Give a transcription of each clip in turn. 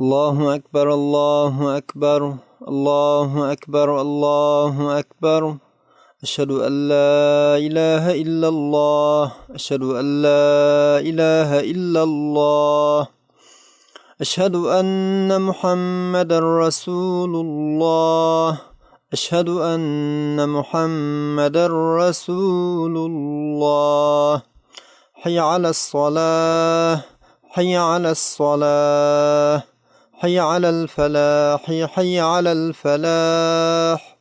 الله أكبر الله أكبر الله أكبر الله أكبر أشهد أن لا إله إلا الله أشهد أن لا إله إلا الله أشهد أن محمد رسول الله أشهد أن محمد رسول الله حي على الصلاة حي على الصلاة حي على الفلاح حي على الفلاح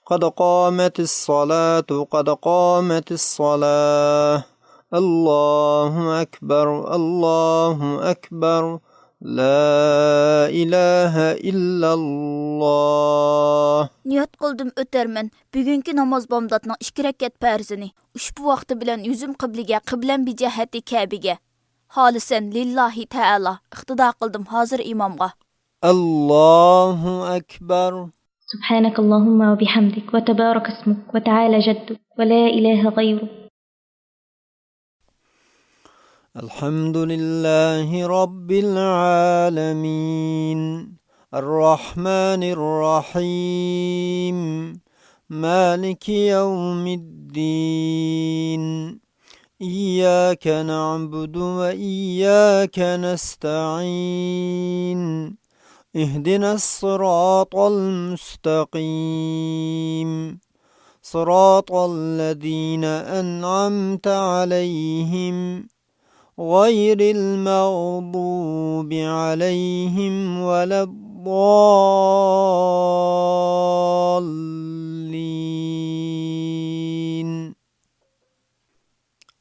قد قامت الصلاة قد قامت الصلاة الله أكبر الله أكبر لا إله إلا الله. Niyat qıldım ötərmən. Bugünkü namaz bomdatının 2 rəkat fərzini ushbu vaqti bilan yüzüm qibliga, qiblam bi jihati Kabiga. Halisan lillahi ta'ala. İqtida qildim hozir imomga. Allahu akbar. سبحانك اللهم وبحمدك وتبارك اسمك وتعالى جدك ولا إله غيرك. الحمد لله رب العالمين الرحمن الرحيم مالك يوم الدين إياك نعبد وإياك نستعين اهدنا الصراط المستقيم صراط الذين أنعمت عليهم غير المغضوب عليهم ولا الضالين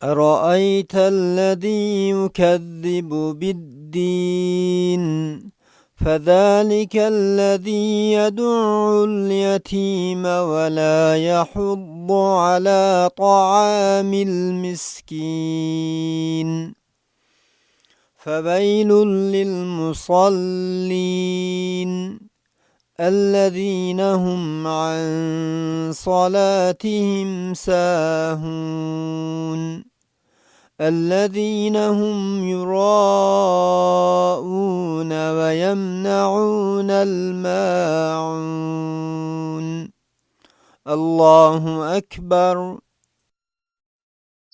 أرأيت الذي يكذب بالدين فذلك الذي يدعو اليتيم ولا يحض على طعام المسكين فويل للمصلين الذين هم عن صلاتهم ساهون الذين هم يراءون ويمنعون الماعون الله أكبر.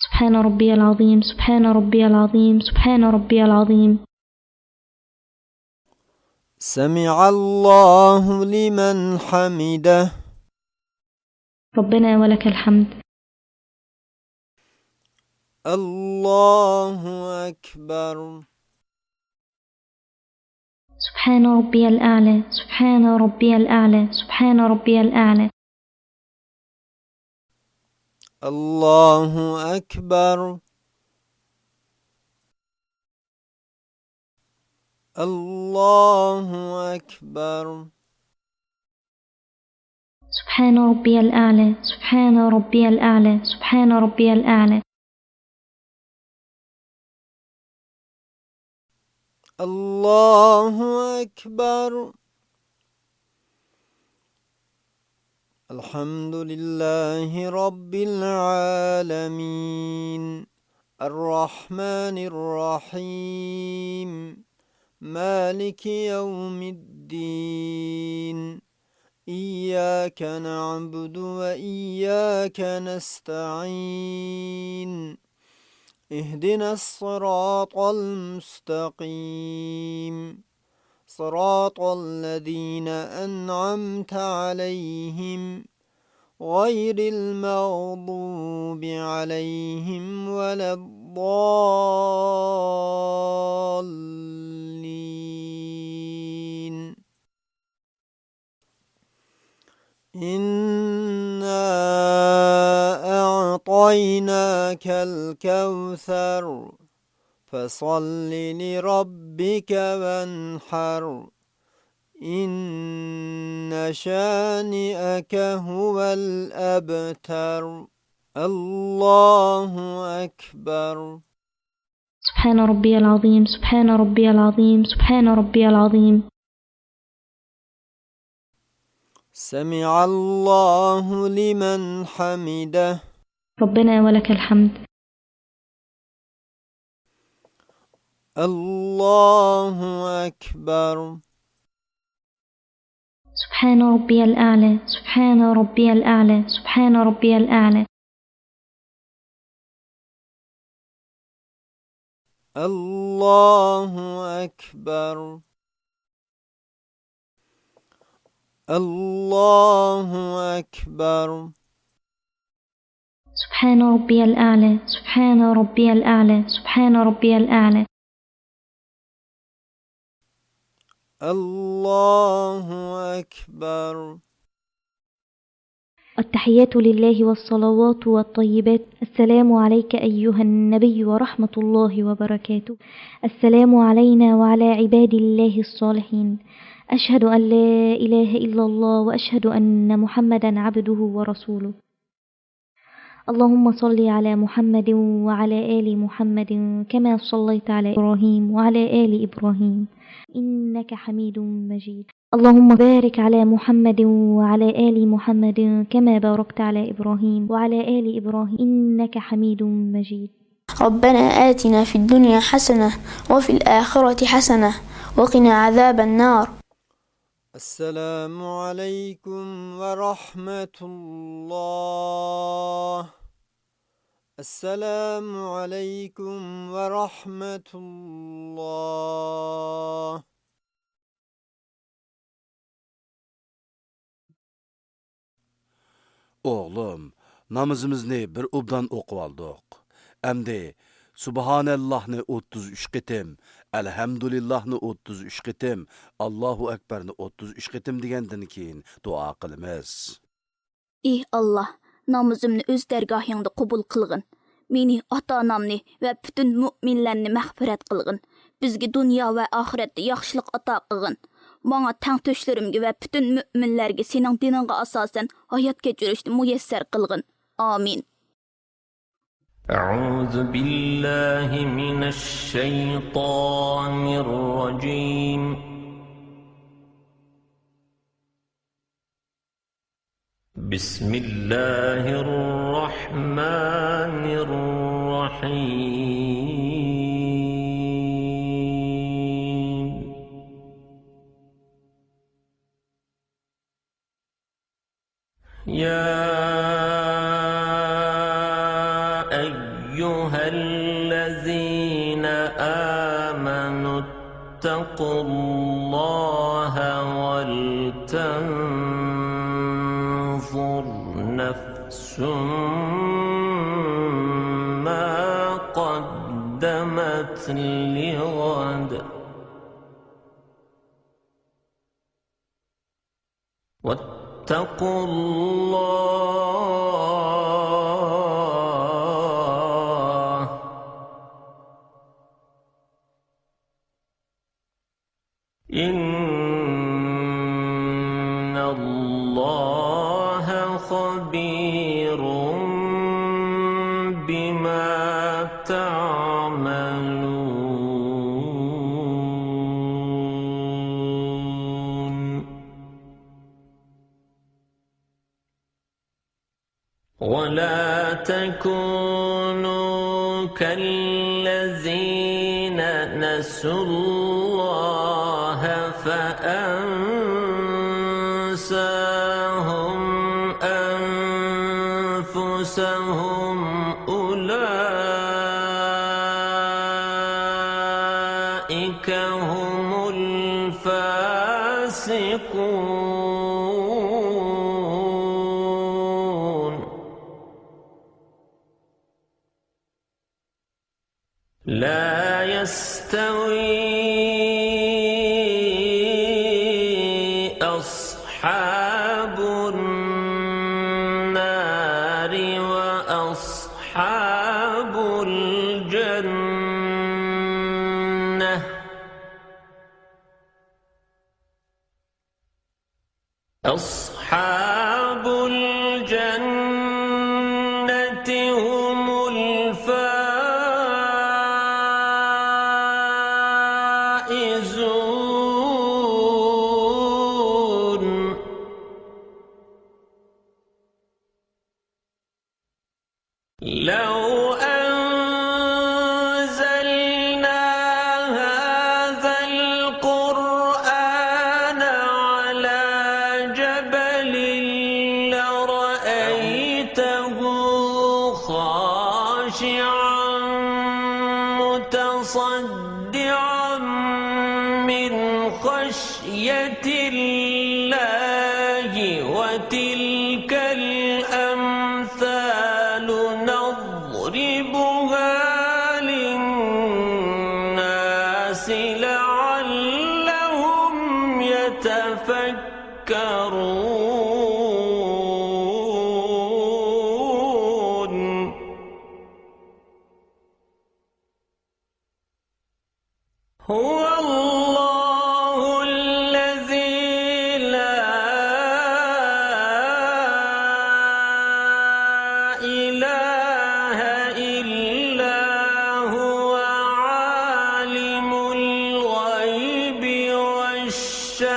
سبحان ربي العظيم سبحان ربي العظيم سبحان ربي العظيم. سمع الله لمن حمده. ربنا ولك الحمد. الله أكبر. سبحان ربي الأعلى سبحان ربي الأعلى سبحان ربي الأعلى. الله أكبر. الله أكبر. سبحان ربي الأعلى سبحان ربي الأعلى سبحان ربي الأعلى. الله أكبر. الحمد لله رب العالمين الرحمن الرحيم مالك يوم الدين إياك نعبد وإياك نستعين اهدنا الصراط المستقيم صراط الذين أنعمت عليهم غير المغضوب عليهم ولا الضالين. إنا أعطيناك الكوثر فصل لربك وانحر إن شانئك هو الأبتر الله أكبر. سبحان ربي العظيم سبحان ربي العظيم سبحان ربي العظيم. سمع الله لمن حمده. ربنا ولك الحمد. الله أكبر. سبحان ربي الأعلى، سبحان ربي الأعلى، سبحان ربي الأعلى. الله أكبر. الله أكبر. سبحان ربي الأعلى، سبحان ربي الأعلى، سبحان ربي الأعلى. الله أكبر. التحيات لله والصلوات والطيبات. السلام عليك أيها النبي ورحمة الله وبركاته. السلام علينا وعلى عباد الله الصالحين. أشهد أن لا إله إلا الله وأشهد أن محمدا عبده ورسوله. اللهم صل على محمد وعلى آل محمد كما صليت على إبراهيم وعلى آل إبراهيم إنك حميد مجيد. اللهم بارك على محمد وعلى آل محمد كما باركت على إبراهيم وعلى آل إبراهيم إنك حميد مجيد. ربنا آتنا في الدنيا حسنة وفي الآخرة حسنة وقنا عذاب النار. السلام عليكم ورحمة الله. السلام عليكم ورحمة الله. Oğlum, namazımızı bir obdan okup aldık. Emdi, Subhanallah'ni 33 qitim, Elhamdülillah'ni 33 qitim, Allahu Ekber'ni 33 qitim degenden keyin dua qilamiz. Ey Allah, namazımni öz dərgahыңda qubul qılğın. Meni, ata-anamni və bütün müminlərni məğfirət qılğın. Bizgi dünya və ahirətdə yaxşılıq ata qılğın. Bana təngtöşlərimgi və bütün müminlərgi senin diningə asasən hayat keçirishni müyəssər qılğın. Amin. أعوذ بالله من الشيطان الرجيم. بسم الله الرحمن الرحيم. يا أيها الذين آمنوا اتقوا الله ولتنظر نفس ما قدمت لغد واتقوا الله إن الله خبير بما تعملون. ولا تكونوا كالذين نسوا الله فأنساهم أنفسهم أولئك هم الفاسقون. لا يستوي أصحاب النار وأصحاب الجنة. أصحاب الجنة هم الفائزون. لو أنزلنا متصدعا من خشية الله وتلك الأمثال نضربها للناس لعلهم يتفكرون هو الله الذي لا إله إلا هو عالم الغيب والشهادة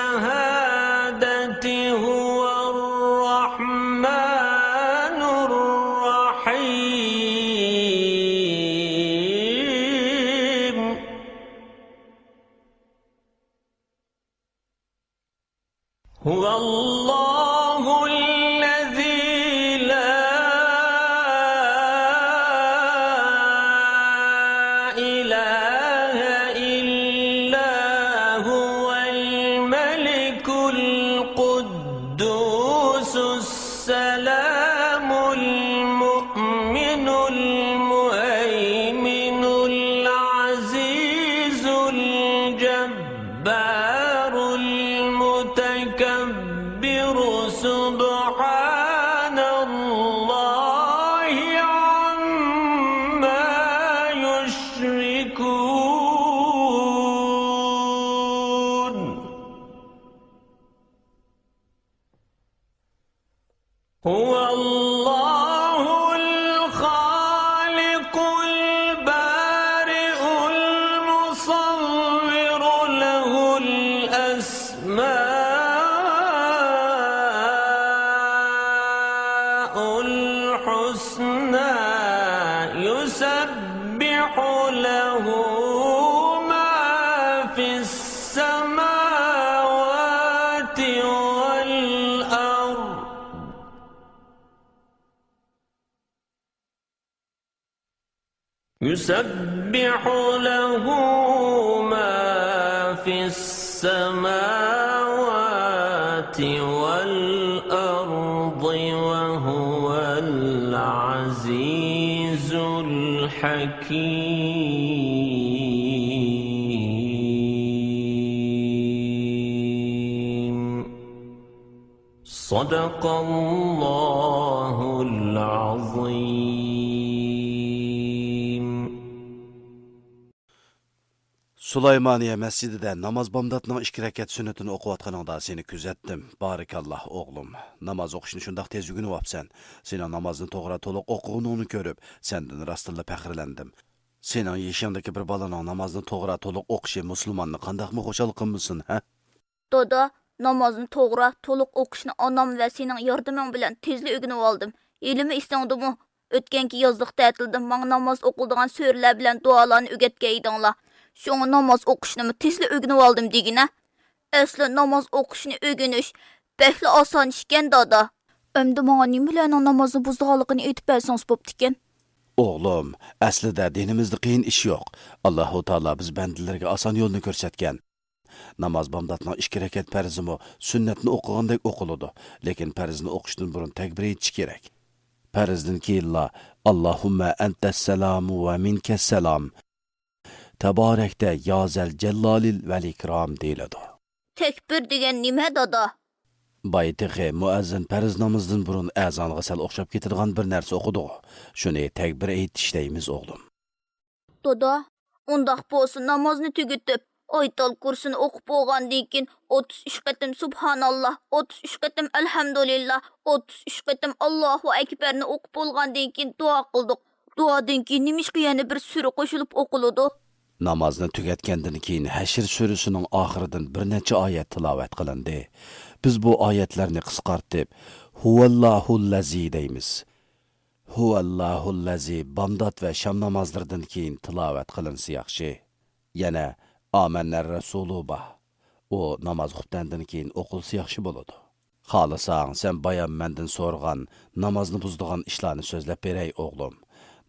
هو الرحمن الرحيم هو الله الذي لا إله إلا هو الملك القدوس السلام المؤمن المهيمن العزيز الجبار المتكبر سبحان الله عما يشركون هو الله الخالق البارئ المصور له الأسماء الحسنى يسبح له ما في السماوات والأرض يسبح له ما في السماوات والأرض وهو العزيز الحكيم صدق الله العظيم Sulaymaniye mescidida namoz bomdodning 2 rakat sunnatini o'qiyotganingda seni kuzatdim. Barakalloh o'g'lim. Namoz o'qishni shundoq tez o'rganibsan. Seni namozni to'g'ri to'liq o'qig'iningni ko'rib, sendan rostilla faxrlandim. Sening yeshingdagi bir bolaning namozni to'g'ri to'liq o'qishi musulmonni qandaqmi xushal qilmasin, ha? Doda, namozni to'g'ri, to'liq o'qishni onam va sening yordaming bilan tezli o'rganib oldim. Ilmi istangdimi? O'tganki yozliq ta'tilda menga namoz o'qiladigan so'rlar bilan duolarni o'rgatgan edinglar. Şoňa namoz o'qishni tezli o'rganib oldim degina. Asli namoz o'qishni o'rganish bekli oson ishkan doda. Endi menga nima bilan namozni buzdiganligini aytib bersangiz bo'ptikan. O'g'lim, aslida dinimizda qiyin ish yo'q. Alloh taolo biz bandalarga oson yo'lni ko'rsatgan. Namoz bomdodning 2 rakat farzimi sunnatni o'qigandek o'qiladi, lekin farzni o'qishdan burun takbir aytish kerak. Farzdan keyin Allohumma antas salamu va minkas salam. Tabarakda yazal jallalil vel ikram deyiladi. Tekbir degan nima doda? Baytiqi muazzin farz namozdan burun azonga sal o'xshab ketadigan bir narsa o'qidi. Shuni takbir aytish deymiz o'g'lim. Doda, undaq bo'lsa namozni tugitib, oytal kursini o'qib bo'lgandan keyin 33 qatim subhanalloh, 33 qatim alhamdulillah, 33 qatim Allohu akbarni o'qib bo'lgandan keyin duo qildik. Duodan keyin nimishqa yana bir sura qo'shilib o'qiladi. Namozni tugatgandan keyin Hashr surasining oxiridan bir necha oyat tilovat qilindi. Biz bu oyatlarni qisqartib Huvallohullazi deymiz. Huvallohullazi bomdod va sham namozlaridan keyin tilovat qilinsa yaxshi. Yana Amannar Rasuluba o namoz xutbandan keyin o'qilsa yaxshi bo'ladi. Xohlasang sen bayon mendan so'rgan namozni buzdigan ishlarni so'zlab beray o'g'lim.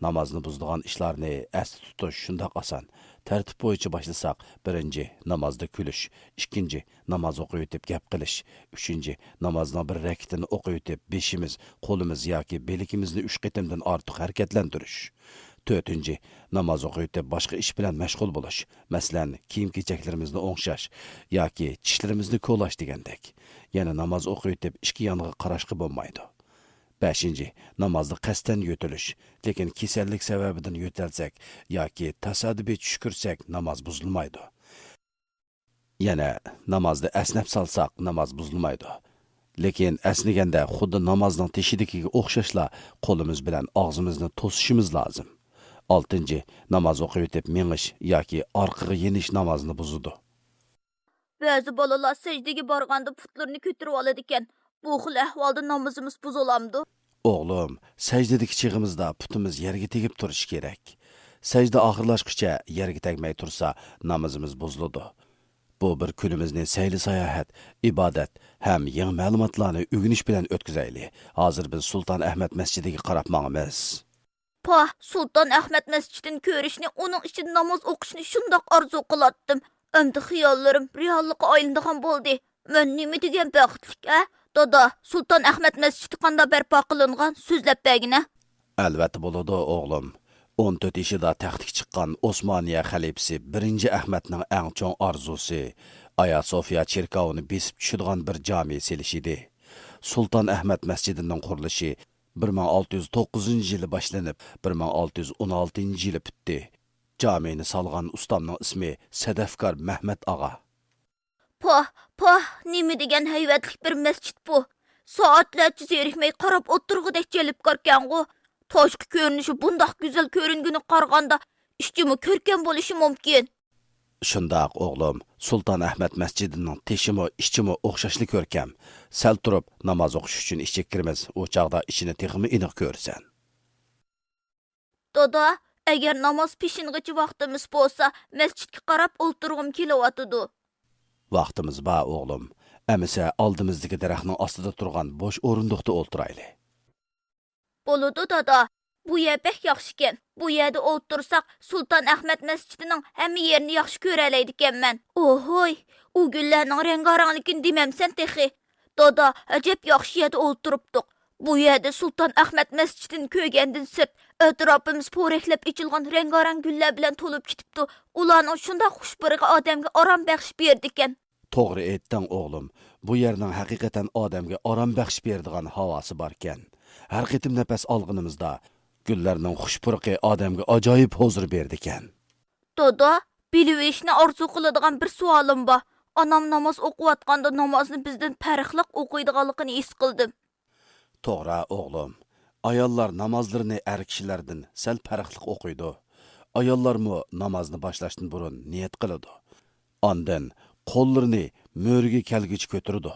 namozni buzdigan ishlarni asli tutish shundoq oson. Tartib bo'yicha boshlasak, 1. namozda kulish, 2. namoz o'qib o'tib gap qilish, 3. namozning bir rakatini o'qib o'tib beshimiz, qo'limiz yoki belikimizni 3 qatimdan ortiq harakatlantirish, 4. namoz o'qib o'tib boshqa ish bilan mashg'ul bo'lish, masalan, kiyim-kechaklarimizni o'ngshash yoki tishlarimizni ko'lash degandek. Yana namoz o'qib o'tib ikki yonga qarashqa bo'lmaydi. 5. Namozni qasddan yo'tilish, lekin kasallik sababidan yo'talsak yoki tasodifiy tush ko'rsak namoz buzilmaydi. Yana namozni asnab salsak namoz buzilmaydi. Lekin asniganda xuddi namozning teshidikiga o'xshashla qo'limiz bilan og'zimizni to'sishimiz lozim. 6. Namoz o'qib o'tib mengish yoki orqaga yenish namozni buzadi. Ba'zi bolalar sajdaga borganda putlarini ko'tarib oladi ekan. Bu xil ahvolda namozimiz buzilamdi. O'g'lim, sajdadagi chig'imizda putimiz yerga tegib turishi kerak. Sajda oxirlashguncha yerga tegmay tursa, namozimiz buziladi. Bu bir kunimizni sayli sayohat, ibodat ham yangi ma'lumotlarni o'rganish bilan o'tkazaylik. Hozir biz Sulton Ahmad masjidiga qarab mangamiz. Pa, Sultan Ahmad masjidini ko'rishni, uning ichida namoz o'qishni shundoq orzu qilatdim. Endi xiyollarim reallikqa aylanadigan bo'ldi. Men nima degan baxtlik, a? Dada, Sultan Ahmad masjidi qanday barpo qilingan so'zlab bergina. Albatta bo'ladi, o'g'lim. 14 yoshida taxtga chiqqan Osmoniya xalifasi 1. Ahmadning eng chong orzusi Aya Sofiya cherkovini besib tushadigan bir jami selish edi. Sulton Ahmad masjidining qurilishi 1609-yili boshlanib, 1616-yili bitdi. Jamini salgan ustamning ismi Sadafkar Mahmad og'a. Pah, nima degan hayvatlik bir masjid bu. Soatlarcha zerikmay qarab o'tirg'idek jelib ko'rgan-ku. Toshqi ko'rinishi bundoq go'zal ko'ringani qaraganda ishchimi ko'rkan bo'lishi mumkin. Shundoq o'g'lim, Sulton Ahmad masjidining teshimi, ishchimi o'xshashli ko'rkam. Sal turib namoz o'qish uchun ishga kiramiz. O chaqda ishini texmi aniq ko'rsan. Dada, agar namoz peshingacha vaqtimiz bo'lsa, masjidga qarab o'tirg'im kelyotidi. Vaqtimiz bor o'g'lim. Amisa oldimizdagi daraxtning ostida turgan bo'sh o'rindiqda o'ltiraylik. Bo'ladi dada. Bu yer pek yaxshi ekan. Bu yerda o'tirsak, Sulton Ahmad masjidining hamma yerini yaxshi ko'ralaydi ekanman. Ohoy, u gullarning rangoranligini demamsan texi. Dada, ajab yaxshi yerda o'tiribdik. Bu yerda Sulton Ahmad masjidini ko'rgandan sirt atrofimiz po'raklab ichilgan rangoran gullar bilan to'lib ketibdi. Ularning shunday xushbo'riga odamga orom baxsh berdi ekan. To'g'ri aytding o'g'lim. Bu yerning haqiqatan odamga orom baxsh beradigan havosi bor ekan. Har qitim nafas olganimizda gullarning xushpurqi odamga ajoyib huzur berdi ekan. Dada, bilishni orzu qiladigan bir savolim bor. Onam namoz o'qiyotganda namozni bizdan farqli o'qiydiganligini his qildim. To'g'ri o'g'lim. Ayollar namozlarini er kishilardan sal farqli o'qiydi. Ayollarmi namozni boshlashdan burun niyat qiladi. Ondan qo'llarini mo'riga kelgich ko'tirdi.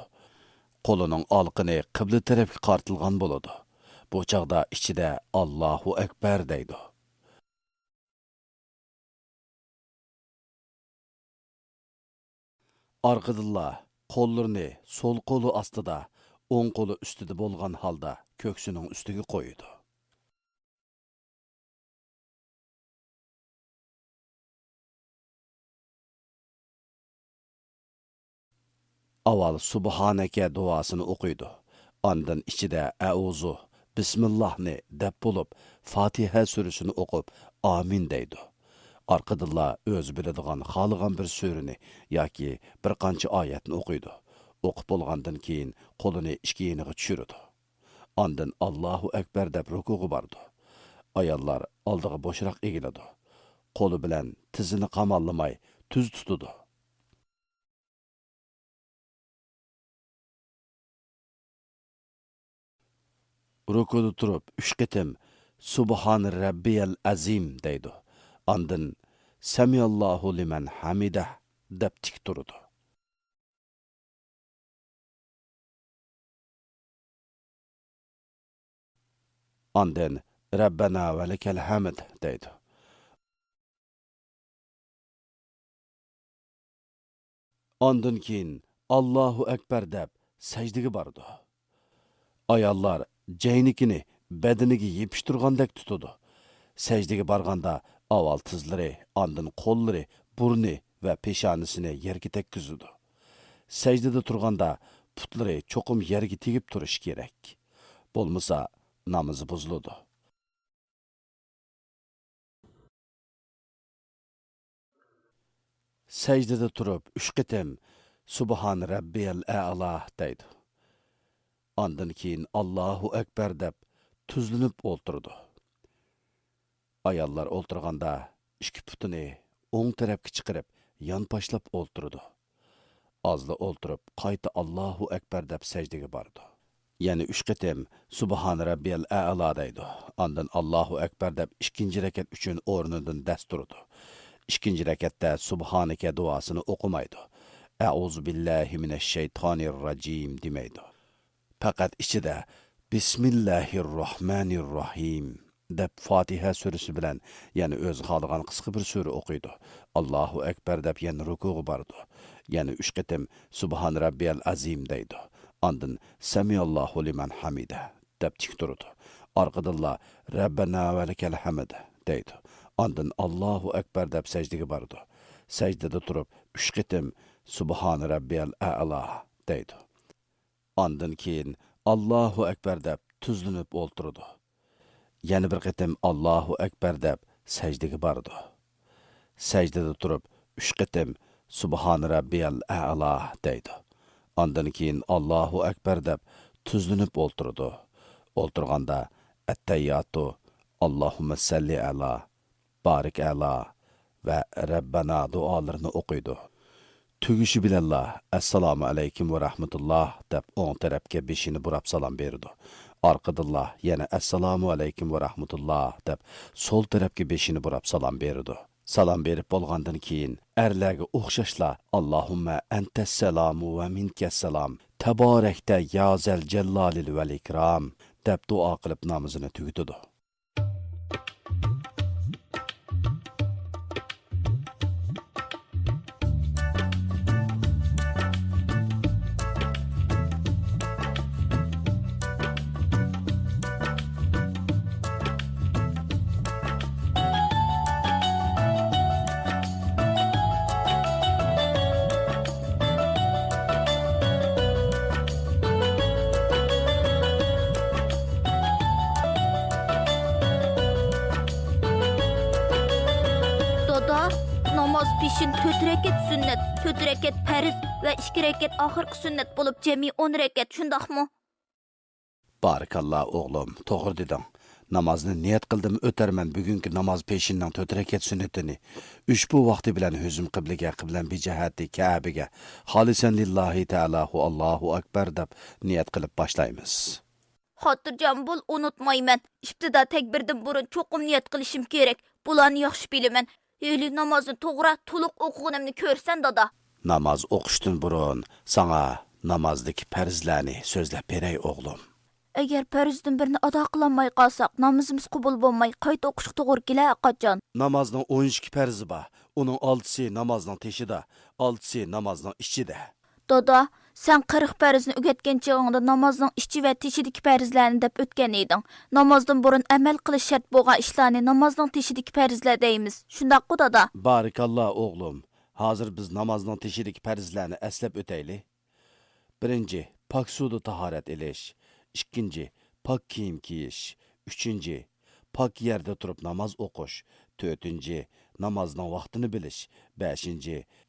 Qo'lining olqini qibla tarafga qartilgan bo'ladi. Bu chaqda ichida Allohu akbar deydi. Arqadilla qo'llarini so'l qo'li ostida, o'ng qo'li ustida bo'lgan holda ko'ksining ustiga qo'ydi. Avval subhanaka duosini o'qiydi. Ondan ichida auzu, bismillahni deb bo'lib, Fatiha surasini o'qib, amin deydi. Arqadilla o'z biladigan xohlagan bir surani yoki bir qancha oyatni o'qiydi. O'qib bo'lgandan keyin qo'lini ikki yeniga tushirdi. Ondan Allohu akbar deb rukuga bordi. Ayollar oldiga bo'shroq egiladi. Qo'li bilan tizini qamallamay tuz tutadi. Rukuda turib 3 qitim Subhan Rabbiyal Azim deydi. Ondan Samiyallohu liman hamidah deb tik turdi. Ondan Rabbana va lakal hamd deydi. Ondan keyin Allohu akbar deb sajdaga bordi. Ayollar jaynikini badaniga yepishtirgandek tutadi. Secdege barganda avval tizlari, andın qo'llari, burni va peshanasini yerga tekkizdi. Secdede turganda putlari cho'qim yerga tegib turishi kerak. Bo'lmasa namozi buziladi. Secdede turib 3 qitim Subhan Rabbiyal A'la deydi. Ondan keyin Allahu Akbar deb tuzlanib o'ltirdi. Ayollar o'ltirganda ikki putini o'ng tarafga chiqarib, yonpashlab o'ltirdi. Azlı o'ltirib, qayta Allahu Akbar deb secdege bordi. Yani 3 qitim Subhan Rabbiyal A'la deydi. Ondan Allahu Akbar deb ikkinchi rakat uchun o'rnidan dast turdi. İkinci rekette Subhaneke duasını okumaydı. Euzu billahi mineşşeytanirracim demeydi. Fakat içide Bismillahirrahmanirrahim deb Fatiha suresi bilen yani öz xalığan qısqı bir sure okuydu. Allahu Ekber deb yani rukuğu bardı. Yani 3 qitim Subhan Rabbiyal Azim deydi. Andın Semiyallahu limen hamide deb tik durdu. Arqadilla Rabbena ve lekel hamd deydi. Andın Allahu Ekber deb secdege bardı. Secdede turib 3 qitim Subhan Rabbiyal A'la deydi. Andın keyin Allahu Ekber deb tuzlanib o'ltirdi. Yana bir qitim Allahu Ekber deb secdege bardı. Secdede turib 3 qitim Subhan Rabbiyal A'la deydi. Andın keyin Allahu Ekber deb tuzlanib o'ltirdi. O'ltirganda At-tayyatu Allahumma salli ala Barik ala ve Rabbana dualarını okuydu. Tügüşü bilallah, Assalamu aleykum ve rahmetullah deb on tarafga beshini burab salom berdi. Arqadillah yana Assalamu aleykum ve rahmetullah deb sol tarafga beshini burab salom berdi. Salom berib bo'lgandan keyin erlarga o'xshashla Allohumma antas salamu va minkas salam taborakta ya zal jallalil val ikram deb duo qilib namozini tugutdi. Namaz peşin 4 rekat sünnet, 4 rekat farz ve 2 rekat ahırkı sünnet bulup cemi 10 rekat, şundaqmı? Barakallah oğlum, toğru dedin. Namazını niyet kıldım ötermen bugünkü namaz peşinden 4 rekat sünnetini. 3 bu vakti bilen hüzüm kıblige, kıblen bir cihati Kabe'ge, halisen lillahi teala'hu Allahu Ekber deb niyet kılıp başlayımız. Hatırcam bul, unutmayman. İptida tekbirden burun çokum niyet kılışım gerek. Bulanı yaxşı bilimen. Öyle namazını toğra, tuluq okuğunumni körsen dada. Namaz oquştun burun, sana namazdaki perzlerini sözlep berey oğlum. Eğer perizdin birini ada qılanmay qalsaq, namazımız qubul bolmay, qayta oquşuq toğur gile qacan. Namazның 12 perzi var. Onun 6'sı namazның teşida, 6'sı namazның içida. Dada, sen 40 perizni ögetken çağında namazның içi ve teşidiki perizlerini dep ötken edin. Namazdan burun əməl qilish şart bolğan işlarni namazның teşidiki perizler deyimiz. Şundaq qı dada. Barakallah oğlum. Hazır biz namazның teşidiki perizlerini əslep öteyli. 1. Pak suda taharet elish. 2. Pak kiyim kiyish. 3. Pak yerde turup namaz okuş. 4. Namazның vaqtini bilish. 5.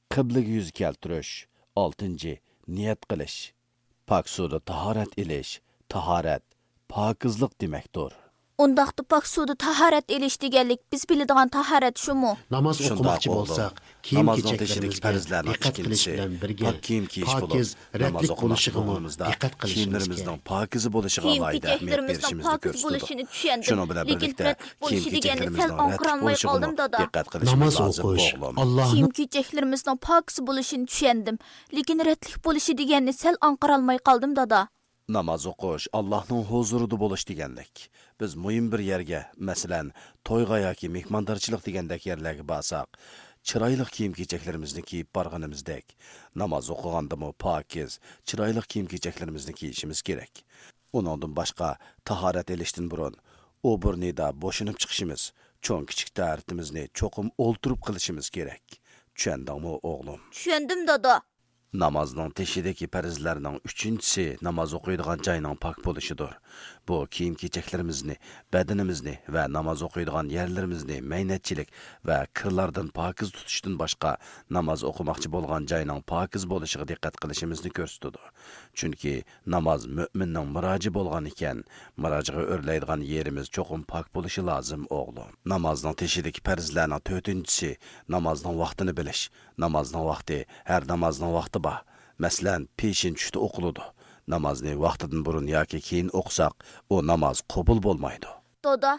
Qiblaga yuz keltirish. 6. Niyet qilish. Pak suda taharet elish. Taharet, pakizlik demekdir. Undaqda pak suda taharet elish deganlik biz biladigan taharet şumu? Namoz o'qimoqchi bo'lsak, kiyim namozning teşhidiki kechaklarımizga perizlerini diqqat qilish bilan birga pak kiyim kiyish bo'lib, pokiz, namoz ratlik o'qimoqchi bo'lishig'ini bo'lganimizda diqqat qilishimiz kiyimlarimizning kerak. pokiza bo'lishiga Kiyim alohida ahamiyat kechaklerimizning berishimizni pokiz ko'rsatdi. bo'lishini tushundim. Shuning bilan Lekin birlikda ratlik kiyim bo'lishi deganni kechaklerimizning sal ratlik anqıranmay bo'lishig'ini qoldim dada. diqqat qilishimiz Namoz lozim o'qish o'g'lim. Allohning Kiyim kechaklerimizning pokiz bo'lishini tushundim. Lekin ratlik bo'lishi deganni sal anqıralmay qoldim dada. Namoz o'qish Allohning huzurida bo'lish deganlik. Biz muhim bir yerga, masalan, to'yga yoki mehmondorchilik degandek yerlarga borsak, chiroyli kiyim kechaklarimizni kiyib borganimizdek, namoz o'qigandimi pokiz, chiroyli kiyim kechaklarimizni kiyishimiz kerak. Uningdan boshqa tahorat elishdan burun u burnida bo'shinib chiqishimiz, Çoğun kichik tariximizni cho'qim o'ltirib qilishimiz kerak. Tushundingmi o'g'lim? Tushundim dada. Namazning teshidagi farzlarning 3-si namoz o'qiydigan joyning pok bo'lishidir. Bu kiyim-kechaklarimizni, badanimizni va namoz o'qiydigan yerlarimizni maynatchilik va kirlardan pokiz tutishdan boshqa namoz o'qimoqchi bo'lgan joyning pokiz bo'lishiga diqqat qilishimizni ko'rsatadi. Chunki namoz mu'minning muroji bo'lgan ekan, murojiga o'rlaydigan yerimiz cho'qim pok bo'lishi lozim o'g'lim. Namozning teshidagi farzlarning 4-si namozning vaqtini bilish. Namozning vaqti har namozning vaqti bor. Masalan, peshin tushda o'qiladi. Namozni vaqtidan burun yoki keyin o'qisak, u namoz qabul bo'lmaydi. Dada,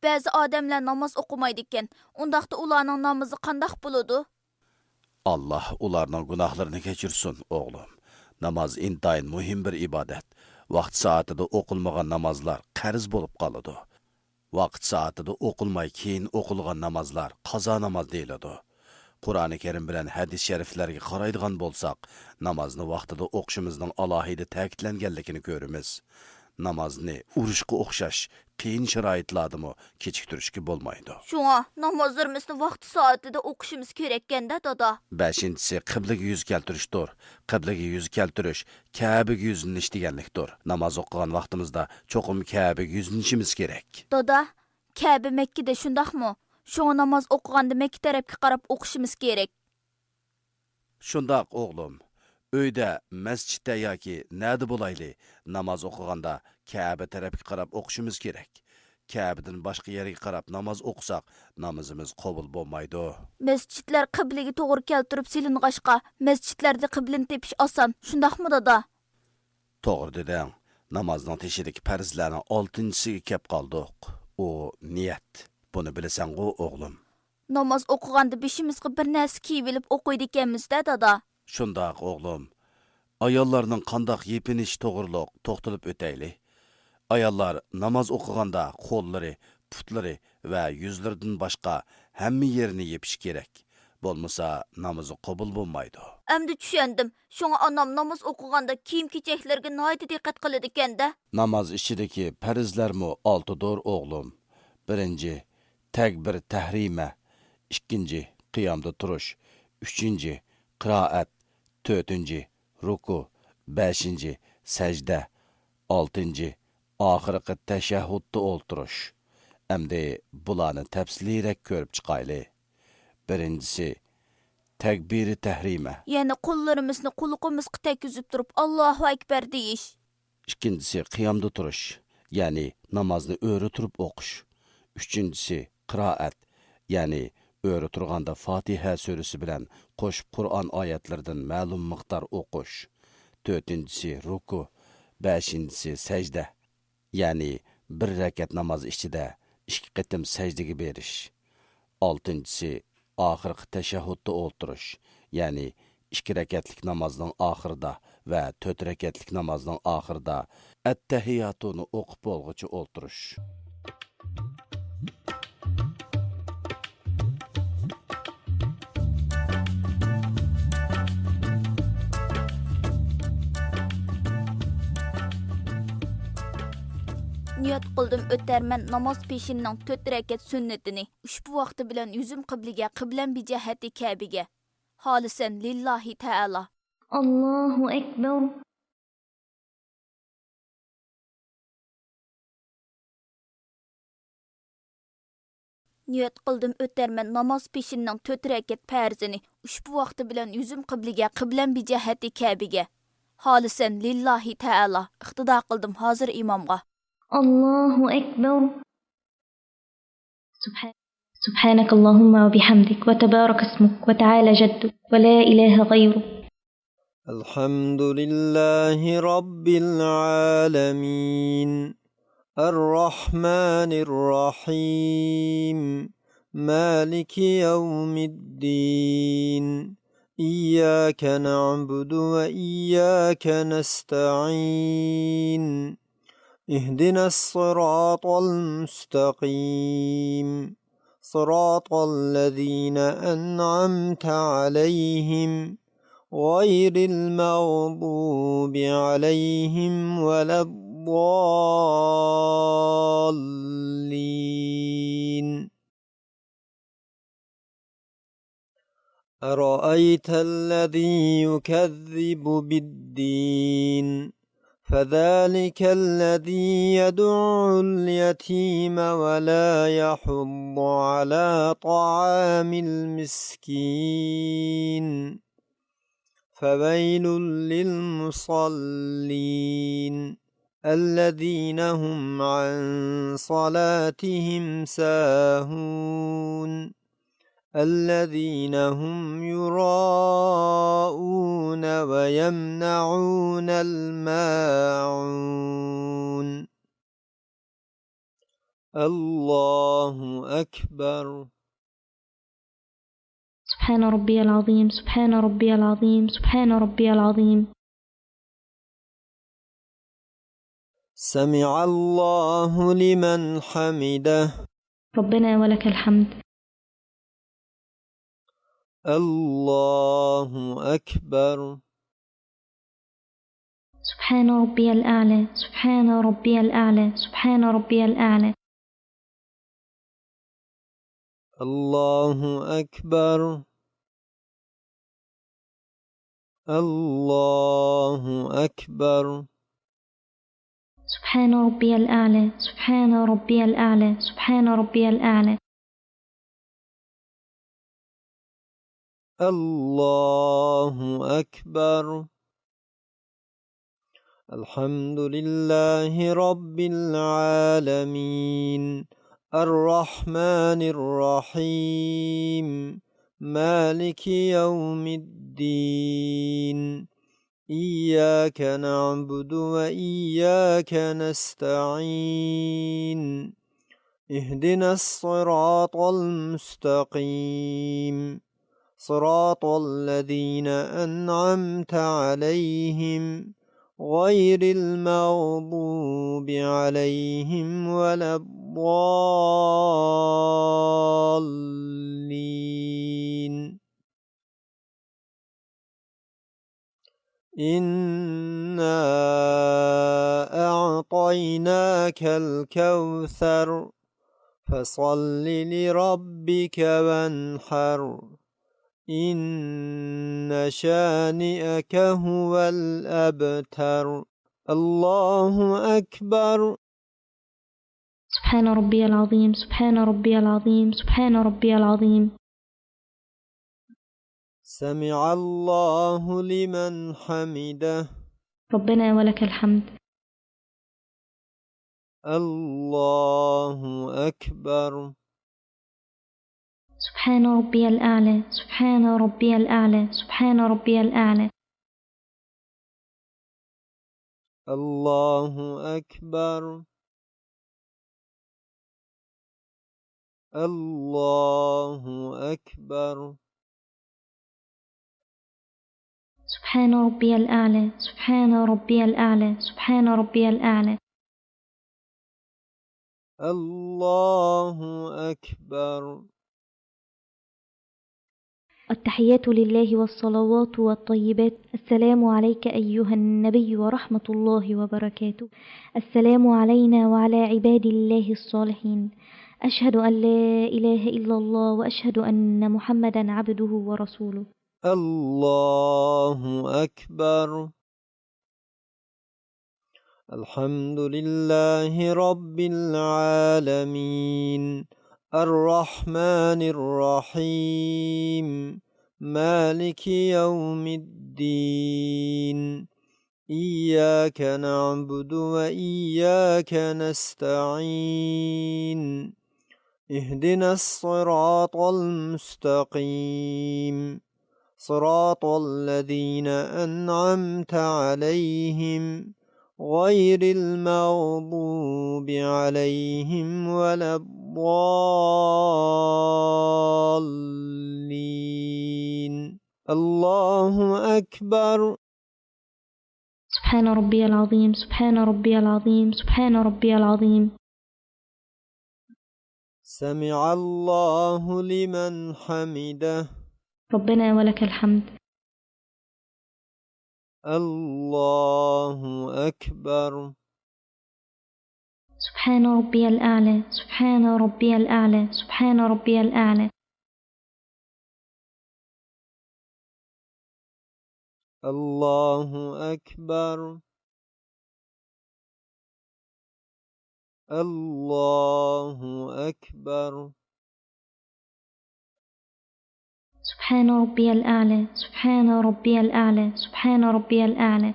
ba'zi odamlar namoz o'qimaydi ekan. Undaqda ularning namozi qandoq bo'ladi? Alloh ularning gunohlarini kechirsin, o'g'lim. Namoz intayin muhim bir ibodat. Vaqt soatida o'qilmagan namozlar qarz bo'lib qoladi. Vaqt soatida o'qilmay keyin o'qilgan namozlar qazo namoz deyiladi. Qur'oni Karim bilan hadis shariflarga qaraydigan bo'lsak, namozni vaqtida o'qishimizning alohida ta'kidlanganligini ko'ramiz. Namozni urushga o'xshash qiyin sharoitlardimi kechiktirishga bo'lmaydi. Shunga namozlarimizni vaqti soatida o'qishimiz kerak ekanda dada. 5-si qiblaga yuz keltirishdir. Qiblaga yuz keltirish Ka'baga yuzlanish deganlikdir. Namoz o'qigan vaqtimizda cho'qim Ka'baga yuzlanishimiz kerak. Dada, Ka'ba Makkada shundaqmi? Şoňa namoz o'qiganda Makka tarafga qarab o'qishimiz kerak. Shundoq o'g'lim. Uyda, masjidda yoki nada bo'layli, namoz o'qiganda Ka'ba tarafga qarab o'qishimiz kerak. Ka'badan boshqa yerga qarab namoz o'qisak, namozimiz qabul bo'lmaydi. Masjidlar qiblaga to'g'ri keltirib siling'ashqa, masjidlarda qiblani tepish oson. Shundaqmi dada? To'g'ri deding. Namozning teshidagi farzlarning 6-siga kelib qoldik. U niyat. Buni bilasan-ku o'g'lim. Namoz o'qiganda beshimizga bir narsa kiyib olib o'qiydi ekanmiz-da dada. Shundoq o'g'lim. Ayollarning qandoq yepinish to'g'riliq to'xtalib o'taylik. Ayollar namoz o'qiganda qo'llari, putlari va yuzlaridan boshqa hamma yerini yepish kerak. Bo'lmasa namozi qabul bo'lmaydi. Endi tushundim. Şoňa anam namoz o'qiganda kiyim-kechaklarga nihoyat diqqat qiladi ekanda. Namoz ichidagi farzlarmi 6dir o'g'lim. 1. Takbir tahrima, 2. Qiyomda turish, 3. Qiroat, 4. Ruku, 5. Sajda, 6. Oxirgi tashahhudda o'ltirish. Endi bularni tafsiliyroq ko'rib chiqaylik. 1. Takbiri tahrima. Ya'ni qo'llarimizni quloqimizga tekizib turib Allohu akbar deyish. 2. Qiyomda turish, ya'ni namozni o'ri turib o'qish. 3. Qiroat, ya'ni o'ri turganda Fatiha surasi bilan qo'shib Qur'on oyatlaridan ma'lum miqdor o'qish. 4. Ruku, 5. Sajda, ya'ni bir rakat namoz ichida 2 qatim sajdaga berish. 6. Oxirgi tashahhudda o'ltirish, ya'ni 2 rakatlik namozning oxirida va 4 rakatlik namozning oxirida at-tahiyatuni o'qib bo'lguncha o'ltirish. Niyat qildim o'tarman namoz peshinning 4 rakat sunnatini. Ushbu vaqti bilan yuzim qibliga, qiblam bi jihati Ka'baga. Xolisan lillahi ta'ala. Allahu akbar. Niyat qildim o'tarman namoz peshinning 4 rakat farzini. Ushbu vaqti bilan yuzim qibliga, qiblam bi jihati Ka'baga. Xolisan lillahi ta'ala. Iqtido qildim hozir imomga. Allahu akbar. سبحانك اللهم وبحمدك وتبارك اسمك وتعالى جدك ولا إله غيرك. الحمد لله رب العالمين الرحمن الرحيم مالك يوم الدين إياك نعبد وإياك نستعين اهدنا الصراط المستقيم صراط الذين أنعمت عليهم غير المغضوب عليهم ولا الضالين أرأيت الذي يكذب بالدين فذلك الذي يدع اليتيم ولا يحض على طعام المسكين فويل للمصلين الذين هم عن صلاتهم ساهون الذين هم يراءون ويمنعون الماعون الله أكبر. سبحان ربي العظيم، سبحان ربي العظيم، سبحان ربي العظيم. سمع الله لمن حمده. ربنا ولك الحمد. الله أكبر. سبحان ربي الأعلى، سبحان ربي الأعلى، سبحان ربي الأعلى. الله أكبر. الله أكبر. سبحان ربي الأعلى، سبحان ربي الأعلى، سبحان ربي الأعلى. الله أكبر. الحمد لله رب العالمين الرحمن الرحيم مالك يوم الدين إياك نعبد وإياك نستعين اهدنا الصراط المستقيم صراط الذين أنعمت عليهم غير المغضوب عليهم ولا الضالين. إنا أعطيناك الكوثر فصل لربك وانحر إن شانئك هو الأبتر. الله أكبر. سبحان ربي العظيم، سبحان ربي العظيم، سبحان ربي العظيم. سمع الله لمن حمده. ربنا ولك الحمد. الله أكبر. سبحان ربي الأعلى، سبحان ربي الأعلى، سبحان ربي الأعلى. الله أكبر. الله أكبر. سبحان ربي الأعلى، سبحان ربي الأعلى، سبحان ربي الأعلى. الله أكبر. التحيات لله والصلوات والطيبات. السلام عليك أيها النبي ورحمة الله وبركاته. السلام علينا وعلى عباد الله الصالحين. أشهد أن لا إله إلا الله وأشهد أن محمدا عبده ورسوله. الله أكبر. الحمد لله رب العالمين الرحمن الرحيم مالك يوم الدين إياك نعبد وإياك نستعين اهدنا الصراط المستقيم صراط الذين أنعمت عليهم غير المغضوب عليهم ولا الضالين. الله أكبر. سبحان ربي العظيم، سبحان ربي العظيم، سبحان ربي العظيم. سمع الله لمن حمده. ربنا ولك الحمد. الله أكبر. سبحان ربي الأعلى، سبحان ربي الأعلى، سبحان ربي الأعلى. الله أكبر الله أكبر سبحان ربي الأعلى سبحان ربي الأعلى سبحان ربي الأعلى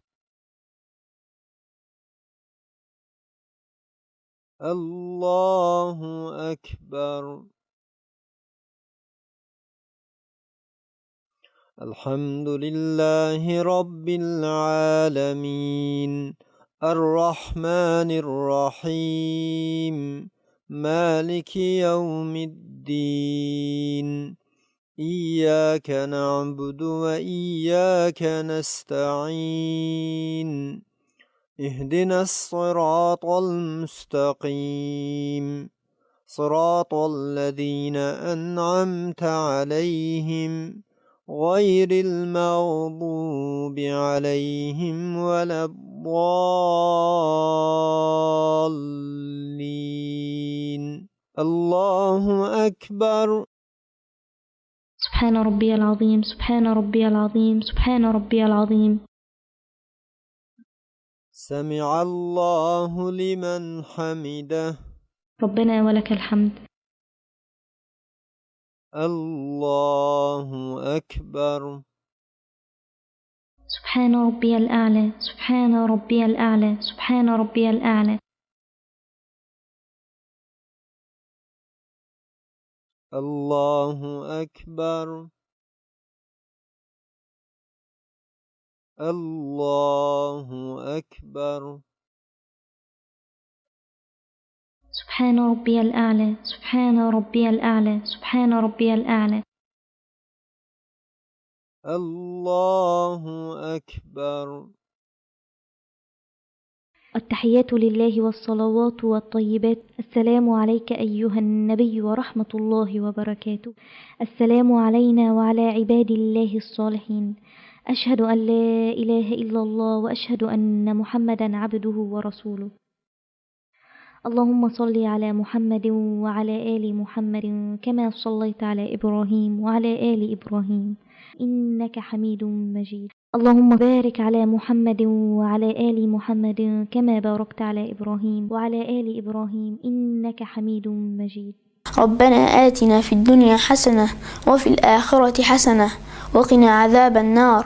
الله أكبر الحمد لله رب العالمين الرحمن الرحيم مالك يوم الدين إياك نعبد وإياك نستعين اهدنا الصراط المستقيم صراط الذين أنعمت عليهم غير المغضوب عليهم ولا الضالين الله أكبر سبحان ربي العظيم سبحان ربي العظيم سبحان ربي العظيم سمع الله لمن حمده ربنا ولك الحمد الله أكبر سبحان ربي الأعلى سبحان ربي الأعلى سبحان ربي الأعلى الله أكبر الله أكبر سبحان ربي الأعلى سبحان ربي الأعلى سبحان ربي الأعلى الله أكبر التحيات لله والصلوات والطيبات السلام عليك أيها النبي ورحمة الله وبركاته السلام علينا وعلى عباد الله الصالحين أشهد أن لا إله إلا الله وأشهد أن محمدا عبده ورسوله اللهم صل على محمد وعلى آل محمد كما صليت على إبراهيم وعلى آل إبراهيم إنك حميد مجيد اللهم بارك على محمد وعلى آل محمد كما باركت على إبراهيم وعلى آل إبراهيم إنك حميد مجيد ربنا آتنا في الدنيا حسنة وفي الآخرة حسنة وقنا عذاب النار.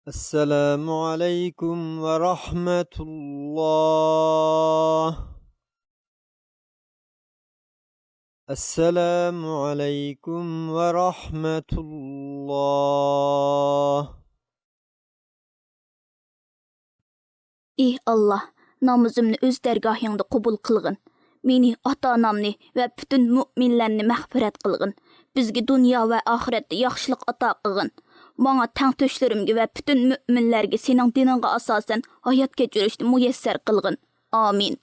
السلام عليكم ورحمة الله. السلام عليكم ورحمة الله. Ey Allah, namazımni öz dərgahında qəbul qılğın. Meni, ata-anamni və bütün müminlərni məğfirət qılğın. Bizgi dünya və axirətdə yaxşılıq ata qılğın. Bana təngtöşlərimgi və bütün müminlərgi senin diningə asasən hayat keçirishni müyəssər qılğın. Amin.